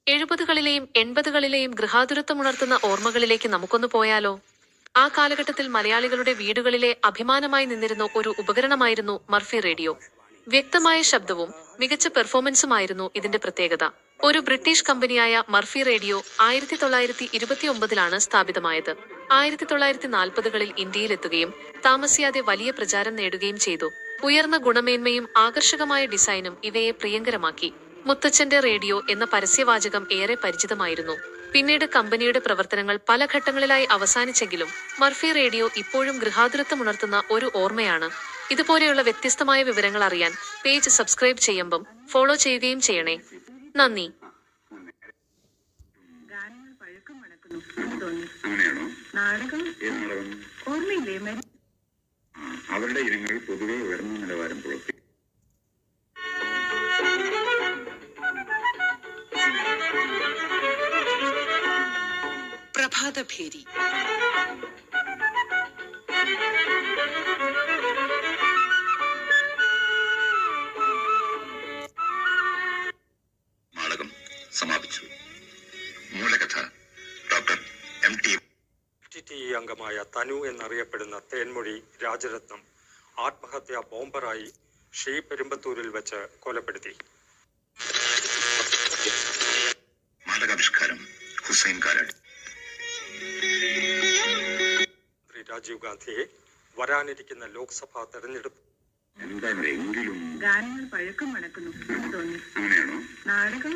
70കളിലെയും 80കളിലെയും ഗൃഹാതുരത്വമുണർത്തുന്ന ഓർമ്മകളിലേക്ക് നമുക്കൊന്ന് പോയാലോ? ആ കാലഘട്ടത്തിൽ മലയാളികളുടെ വീടുകളിലെ അഭിമാനമായി നിന്നിരുന്ന ഒരു ഉപകരണമായിരുന്നു മർഫി റേഡിയോ. വ്യക്തമായ ശബ്ദവും മികച്ച പെർഫോമൻസുമായിരുന്നു ഇതിന്റെ പ്രത്യേകത. ഒരു ബ്രിട്ടീഷ് കമ്പനിയായ മർഫി റേഡിയോ 1929 സ്ഥാപിതമായത്. 1940കളിൽ ഇന്ത്യയിലെത്തുകയും താമസിയാതെ വലിയ പ്രചാരം നേടുകയും ചെയ്തു. ഉയർന്ന ഗുണമേന്മയും ആകർഷകമായ ഡിസൈനും ഇവയെ പ്രിയങ്കരമാക്കി. മുത്തച്ഛന്റെ റേഡിയോ എന്ന പരസ്യവാചകം ഏറെ പരിചിതമായിരുന്നു. പിന്നീട് കമ്പനിയുടെ പ്രവർത്തനങ്ങൾ പല ഘട്ടങ്ങളിലായി അവസാനിച്ചെങ്കിലും മർഫി റേഡിയോ ഇപ്പോഴും ഗൃഹാതുരത്വമുണർത്തുന്ന ഒരു ഓർമ്മയാണ്. ഇതുപോലെയുള്ള വ്യത്യസ്തമായ വിവരങ്ങൾ അറിയാൻ പേജ് സബ്സ്ക്രൈബ് ചെയ്യുമ്പം ഫോളോ ചെയ്യുകയും ചെയ്യണേ. നന്ദി. അവരുടെ ഇനങ്ങൾ പൊതുവെ ഉയർന്ന നിലവാരം പുലർത്തി. പ്രഭാതഭേരി. നാടകം സമാപിച്ചു. മൂലകഥ ഡോക്ടർ MT അംഗമായ തനു എന്നറിയപ്പെടുന്ന തേൻമൊഴി രാജരത്നം ആത്മഹത്യാ ബോംബറായി ശ്രീപെരുമ്പത്തൂരിൽ വെച്ച് കൊലപ്പെടുത്തി. നാടകാവിഷ്കാരം ഹുസൈൻ കാരാട്. രാജീവ് ഗാന്ധിയെ വരാനിരിക്കുന്ന ലോക്സഭാ തെരഞ്ഞെടുപ്പ് എന്തെങ്കിലും ഗാനങ്ങൾ പഴക്കം മണക്കുന്നു തോന്നി. അങ്ങനെയാണോ? നാടകം